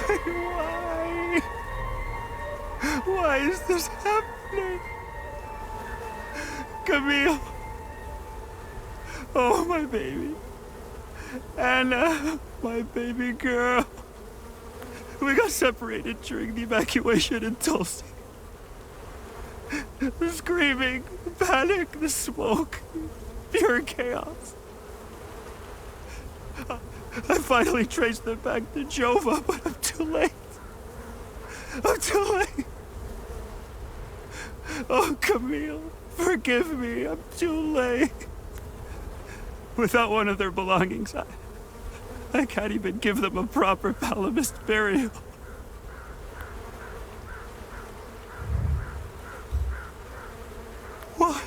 Why? Why is this happening? Camille. Oh, my baby. Anna, my baby girl. We got separated during the evacuation in Tulsi. The screaming, the panic, the smoke, pure chaos. I finally traced them back to Jova, but I'm too late. I'm too late. Oh, Camille, forgive me. I'm too late. Without one of their belongings, I can't even give them a proper Palamist burial. Why?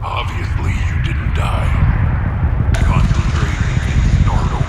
Obviously, you didn't die. Concentrate and start over.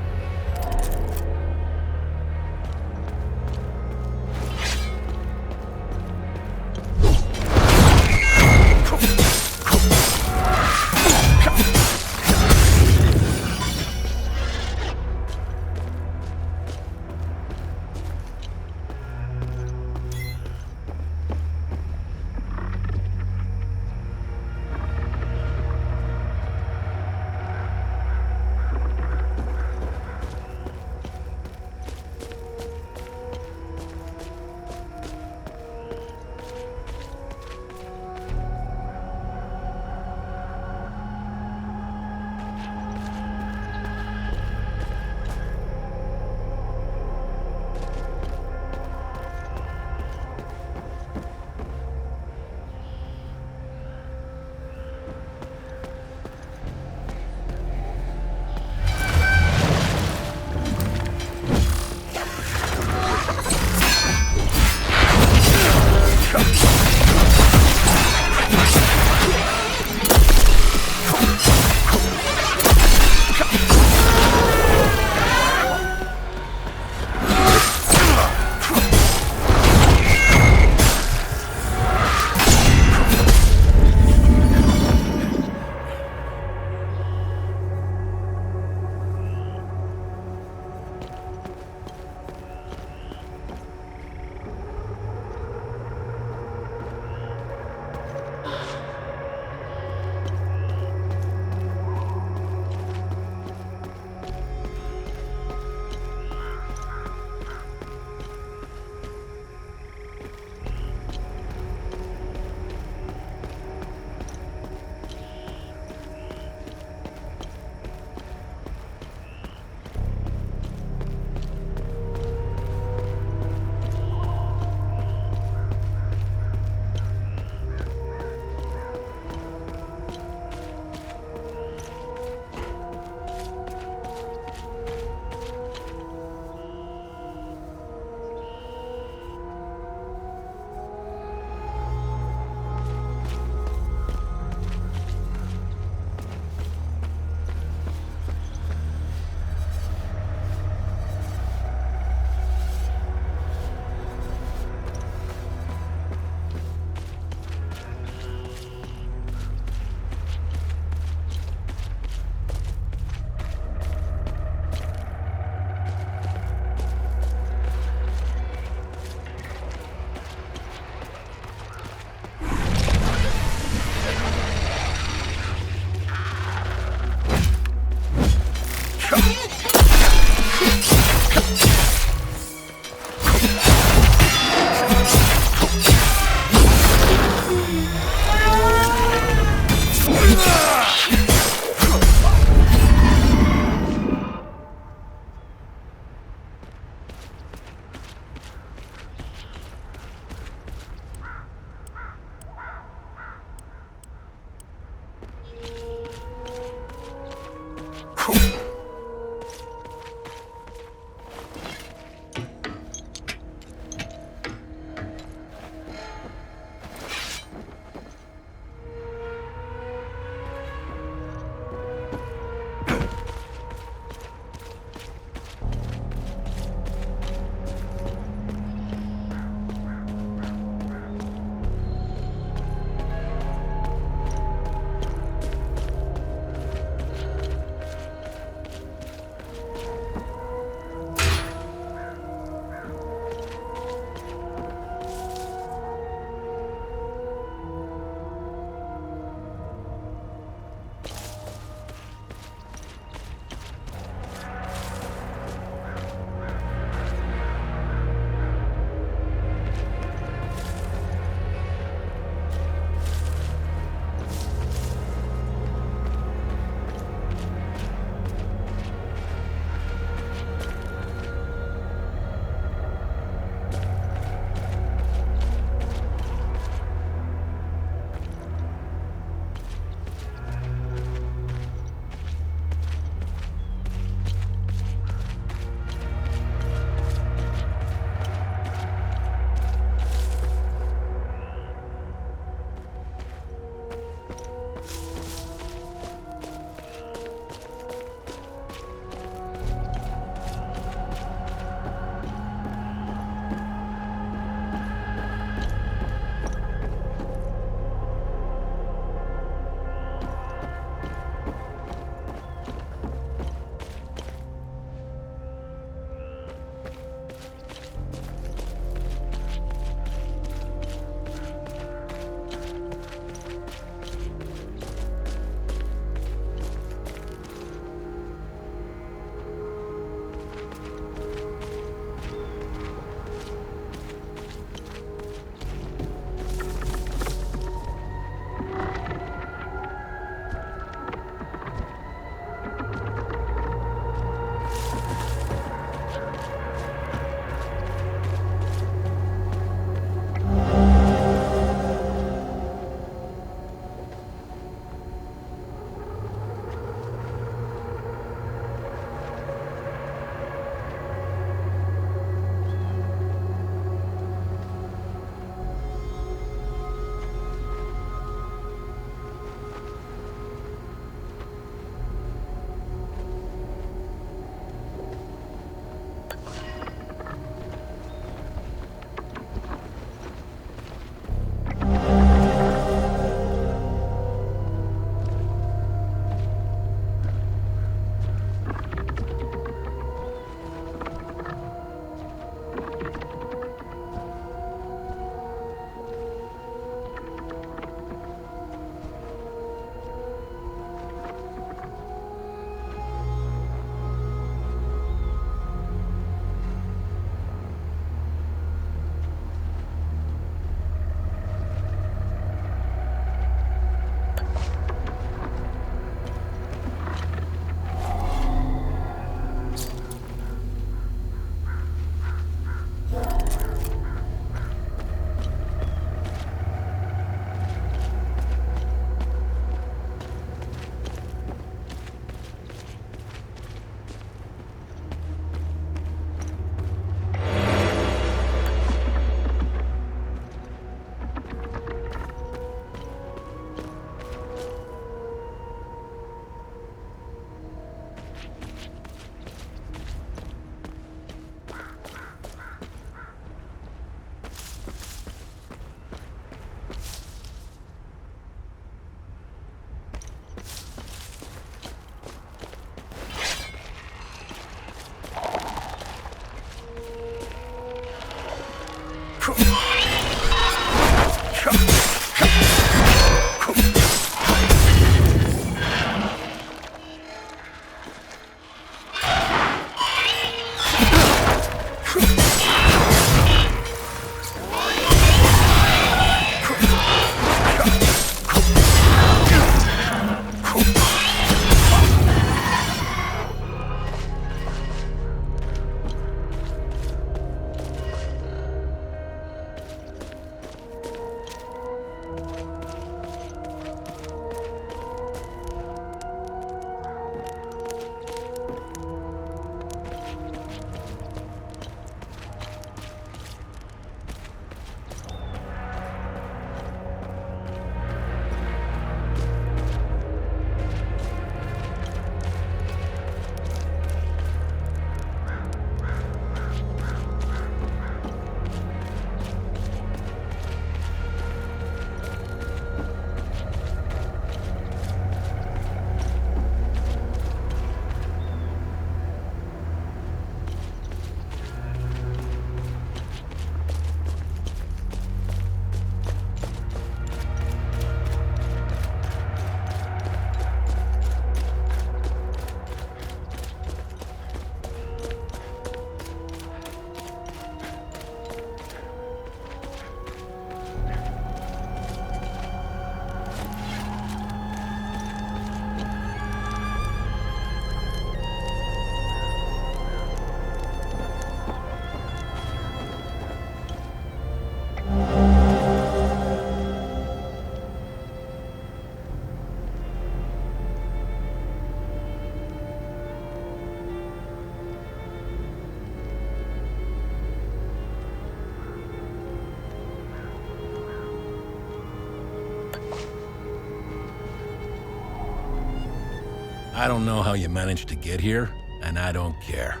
I don't know how you managed to get here, and I don't care.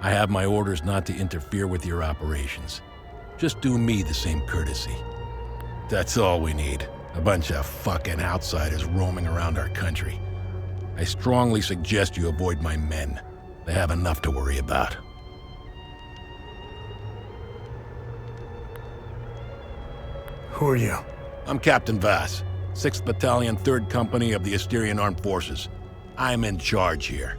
I have my orders not to interfere with your operations. Just do me the same courtesy. That's all we need. A bunch of fucking outsiders roaming around our country. I strongly suggest you avoid my men. They have enough to worry about. Who are you? I'm Captain Vass, 6th Battalion, 3rd Company of the Asterian Armed Forces. I'm in charge here.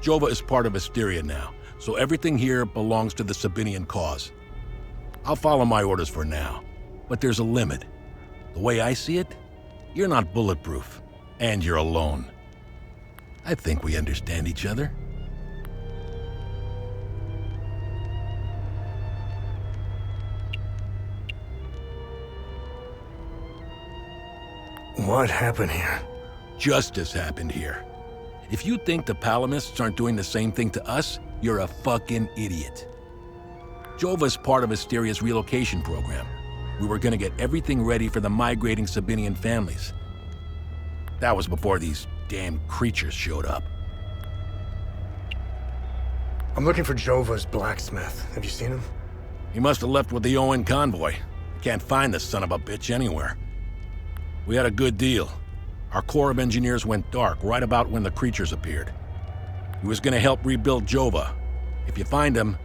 Jova is part of Asteria now, so everything here belongs to the Sabinian cause. I'll follow my orders for now, but there's a limit. The way I see it, you're not bulletproof, and you're alone. I think we understand each other. What happened here? Justice happened here. If you think the Palamists aren't doing the same thing to us, you're a fucking idiot. Jova's part of Asteria's relocation program. We were gonna get everything ready for the migrating Sabinian families. That was before these damn creatures showed up. I'm looking for Jova's blacksmith. Have you seen him? He must have left with the UN convoy. I can't find the son of a bitch anywhere. We had a good deal. Our Corps of Engineers went dark right about when the creatures appeared. He was gonna help rebuild Jova. If you find him,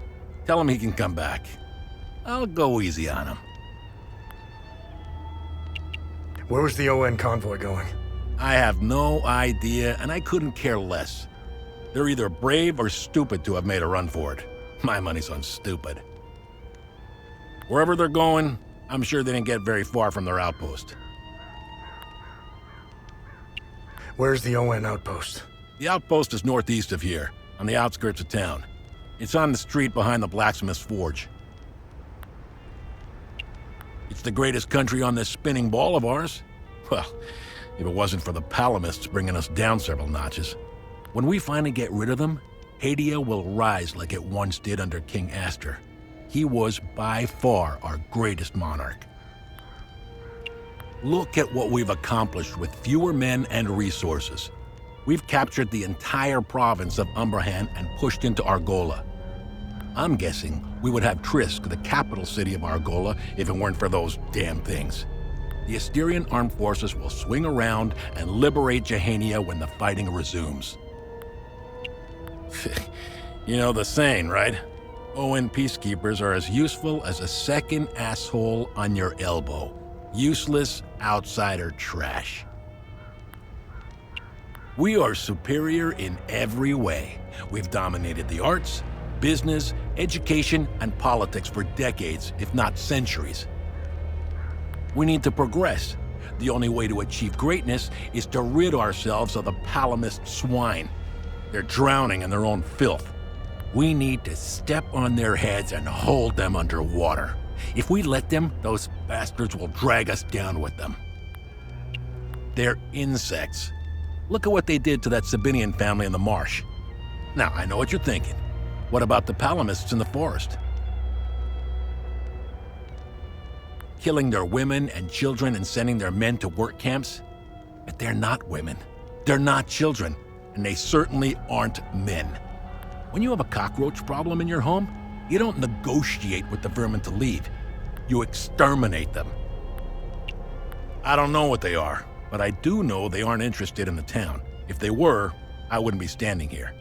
tell him he can come back. I'll go easy on him. Where was the UN convoy going? I have no idea, and I couldn't care less. They're either brave or stupid to have made a run for it. My money's on stupid. Wherever they're going, I'm sure they didn't get very far from their outpost. Where's the UN outpost? The outpost is northeast of here, on the outskirts of town. It's on the street behind the blacksmith's forge. It's the greatest country on this spinning ball of ours. Well, if it wasn't for the Palamists bringing us down several notches. When we finally get rid of them, Hadia will rise like it once did under King Aster. He was by far our greatest monarch. Look at what we've accomplished with fewer men and resources. We've captured the entire province of Umbrahan and pushed into Argola. I'm guessing we would have Trisk, the capital city of Argola, if it weren't for those damn things. The Asterian armed forces will swing around and liberate Jehania when the fighting resumes. You know the saying, right? ON peacekeepers are as useful as a second asshole on your elbow. Useless outsider trash. We are superior in every way. We've dominated the arts, business, education, and politics for decades, if not centuries. We need to progress. The only way to achieve greatness is to rid ourselves of the Palamist swine. They're drowning in their own filth. We need to step on their heads and hold them underwater. If we let them, those bastards will drag us down with them. They're insects. Look at what they did to that Sabinian family in the marsh. Now, I know what you're thinking. What about the Palamists in the forest? Killing their women and children and sending their men to work camps? But they're not women. They're not children. And they certainly aren't men. When you have a cockroach problem in your home, you don't negotiate with the vermin to leave. You exterminate them. I don't know what they are, but I do know they aren't interested in the town. If they were, I wouldn't be standing here.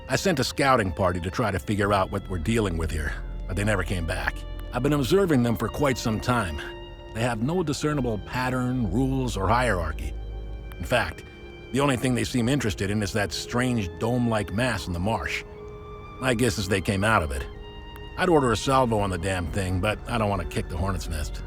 I sent a scouting party to try to figure out what we're dealing with here, but they never came back. I've been observing them for quite some time. They have no discernible pattern, rules, or hierarchy. In fact, the only thing they seem interested in is that strange dome-like mass in the marsh. My guess is they came out of it. I'd order a salvo on the damn thing, but I don't want to kick the hornet's nest.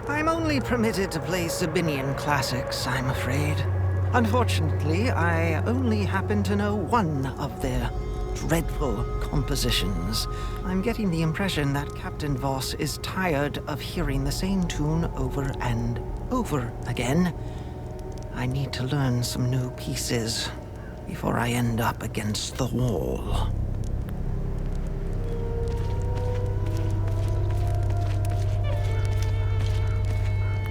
I'm only permitted to play Sabinian classics, I'm afraid. Unfortunately, I only happen to know one of their dreadful compositions. I'm getting the impression that Captain Voss is tired of hearing the same tune over and over again. I need to learn some new pieces before I end up against the wall.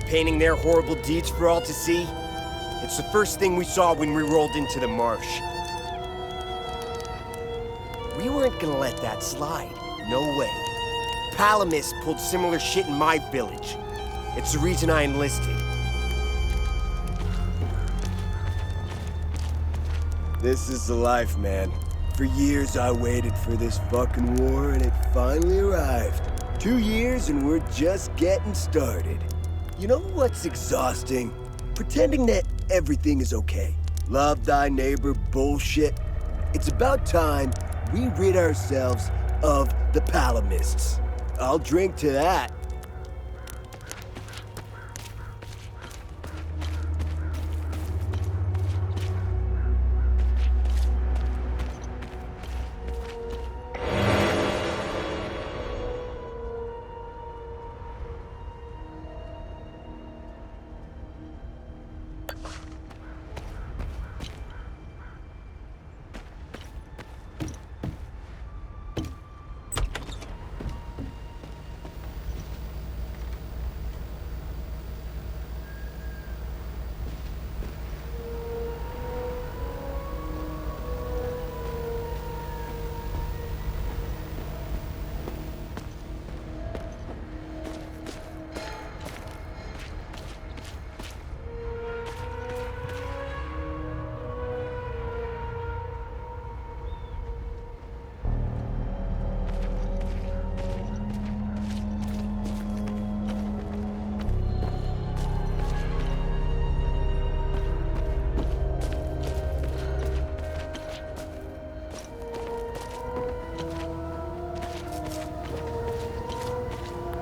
Painting their horrible deeds for all to see? It's the first thing we saw when we rolled into the marsh. We weren't gonna let that slide. No way. Palamis pulled similar shit in my village. It's the reason I enlisted. This is the life, man. For years I waited for this fucking war and it finally arrived. 2 years and we're just getting started. You know what's exhausting? Pretending that everything is okay. Love thy neighbor bullshit. It's about time we rid ourselves of the Palamists. I'll drink to that.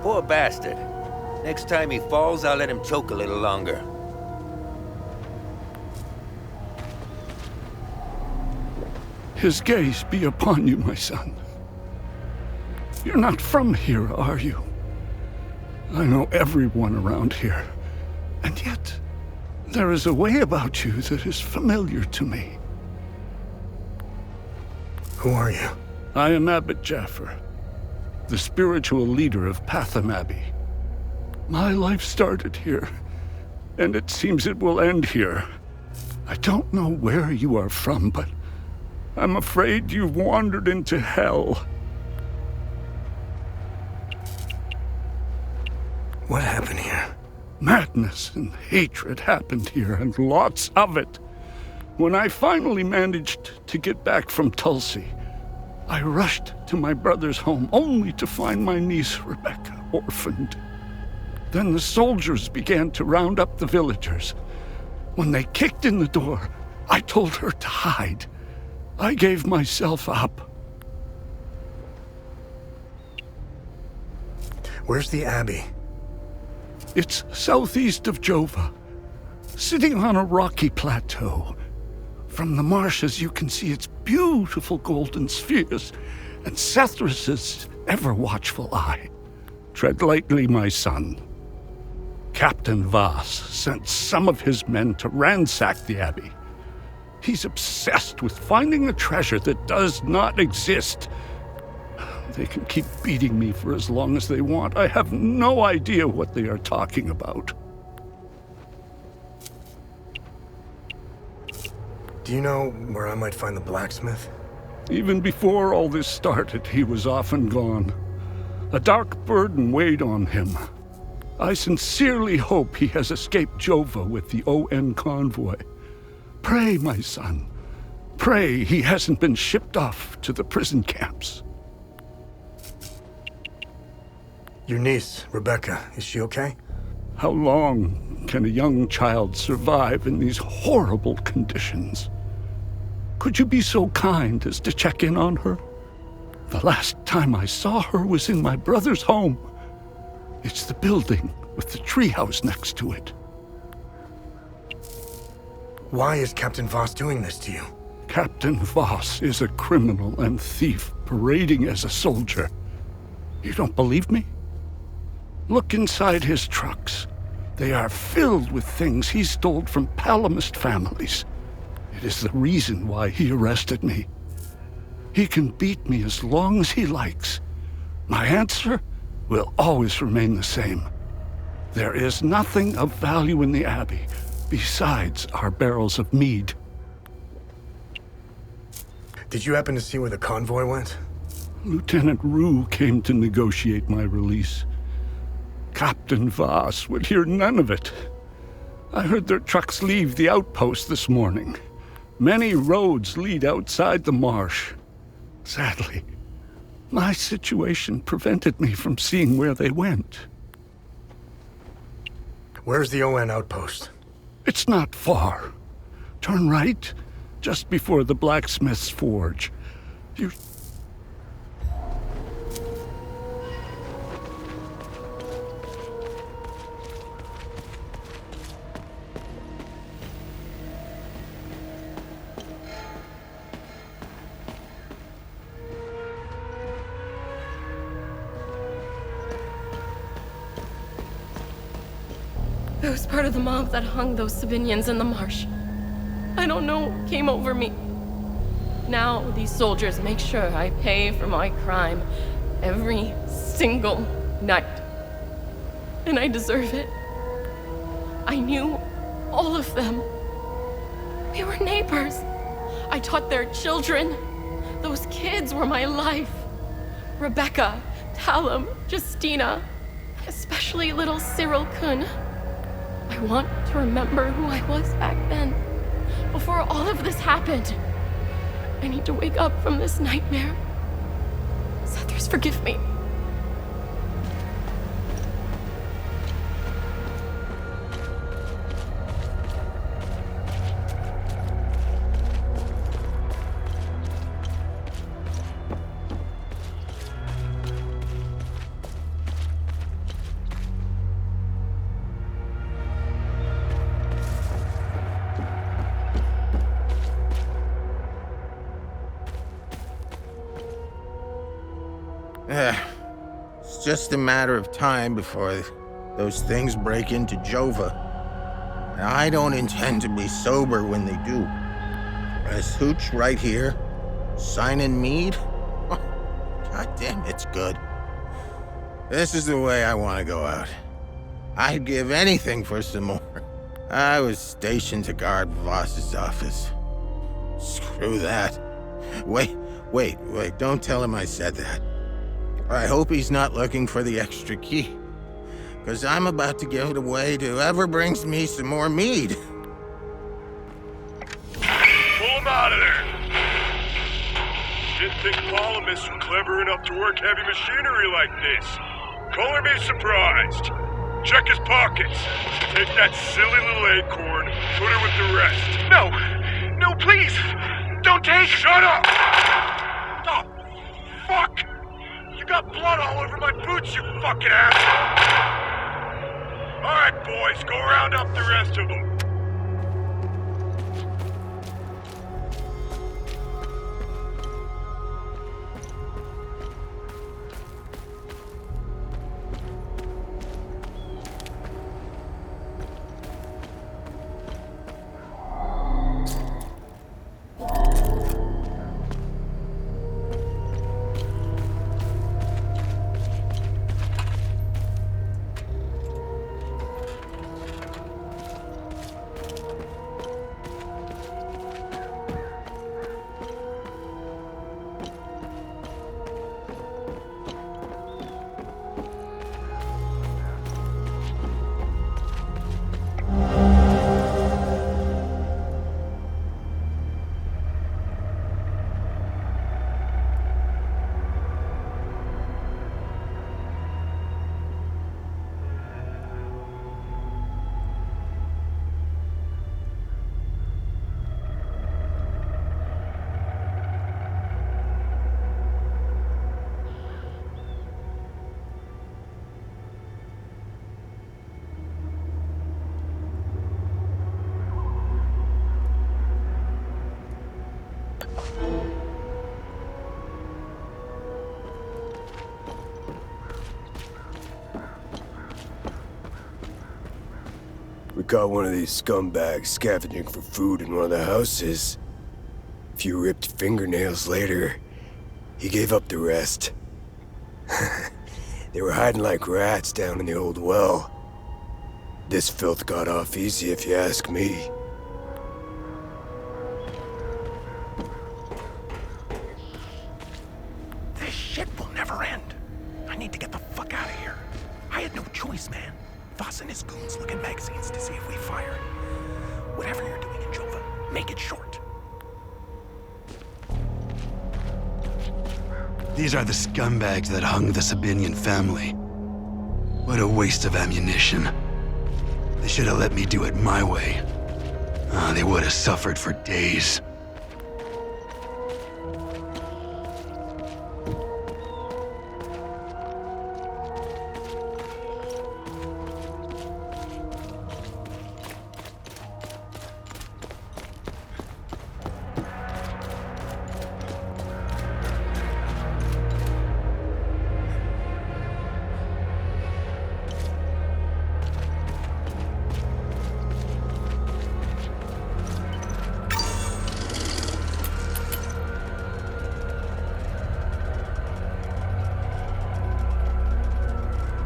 Poor bastard. Next time he falls, I'll let him choke a little longer. His gaze be upon you, my son. You're not from here, are you? I know everyone around here. And yet, there is a way about you that is familiar to me. Who are you? I am Abbot Jaffer, the spiritual leader of Patham Abbey. My life started here, and it seems it will end here. I don't know where you are from, but I'm afraid you've wandered into hell. What happened here? Madness and hatred happened here, and lots of it. When I finally managed to get back from Tulsi, I rushed to my brother's home only to find my niece Rebecca orphaned. Then the soldiers began to round up the villagers. When they kicked in the door, I told her to hide. I gave myself up. Where's the Abbey? It's southeast of Jova, sitting on a rocky plateau. From the marshes you can see its beautiful golden spheres and Sethrus's ever-watchful eye. Tread lightly, my son. Captain Voss sent some of his men to ransack the Abbey. He's obsessed with finding a treasure that does not exist. They can keep beating me for as long as they want. I have no idea what they are talking about. Do you know where I might find the blacksmith? Even before all this started, he was often gone. A dark burden weighed on him. I sincerely hope he has escaped Jova with the ON convoy. Pray, my son. Pray he hasn't been shipped off to the prison camps. Your niece, Rebecca, is she okay? How long can a young child survive in these horrible conditions? Could you be so kind as to check in on her? The last time I saw her was in my brother's home. It's the building with the treehouse next to it. Why is Captain Voss doing this to you? Captain Voss is a criminal and thief parading as a soldier. You don't believe me? Look inside his trucks. They are filled with things he stole from Palamist families. It is the reason why he arrested me. He can beat me as long as he likes. My answer will always remain the same. There is nothing of value in the Abbey besides our barrels of mead. Did you happen to see where the convoy went? Lieutenant Rue came to negotiate my release. Captain Voss would hear none of it. I heard their trucks leave the outpost this morning. Many roads lead outside the marsh. Sadly, my situation prevented me from seeing where they went. Where's the ON outpost? It's not far. Turn right, just before the blacksmith's forge. You... I was part of the mob that hung those civilians in the marsh. I don't know what came over me. Now these soldiers make sure I pay for my crime every single night. And I deserve it. I knew all of them. We were neighbors. I taught their children. Those kids were my life. Rebecca, Talum, Justina, especially little Cyril Kun. I want to remember who I was back then, before all of this happened. I need to wake up from this nightmare. Sethrus, forgive me. It's just a matter of time before those things break into Jova. And I don't intend to be sober when they do. As Hooch right here, signing mead? Oh, God damn, it's good. This is the way I want to go out. I'd give anything for some more. I was stationed to guard Voss's office. Screw that. Wait, don't tell him I said that. I hope he's not looking for the extra key, because I'm about to give it away to whoever brings me some more mead. Pull him out of there! Didn't think Paul and Miss were clever enough to work heavy machinery like this. Color me surprised. Check his pockets. Take that silly little acorn, put her with the rest. No, please! Don't take— Shut up! Oh, fuck! You got blood all over my boots, you fucking ass! Alright, boys, go round up the rest of them. We caught one of these scumbags scavenging for food in one of the houses. A few ripped fingernails later, he gave up the rest. They were hiding like rats down in the old well. This filth got off easy, if you ask me. This shit will never end. I need to get the fuck out of here. I had no choice, man. Voss and his goons look at magazines to see if we fire. Whatever you're doing in Jova, make it short. These are the scumbags that hung the Sabinian family. What a waste of ammunition. They should have let me do it my way. They would have suffered for days.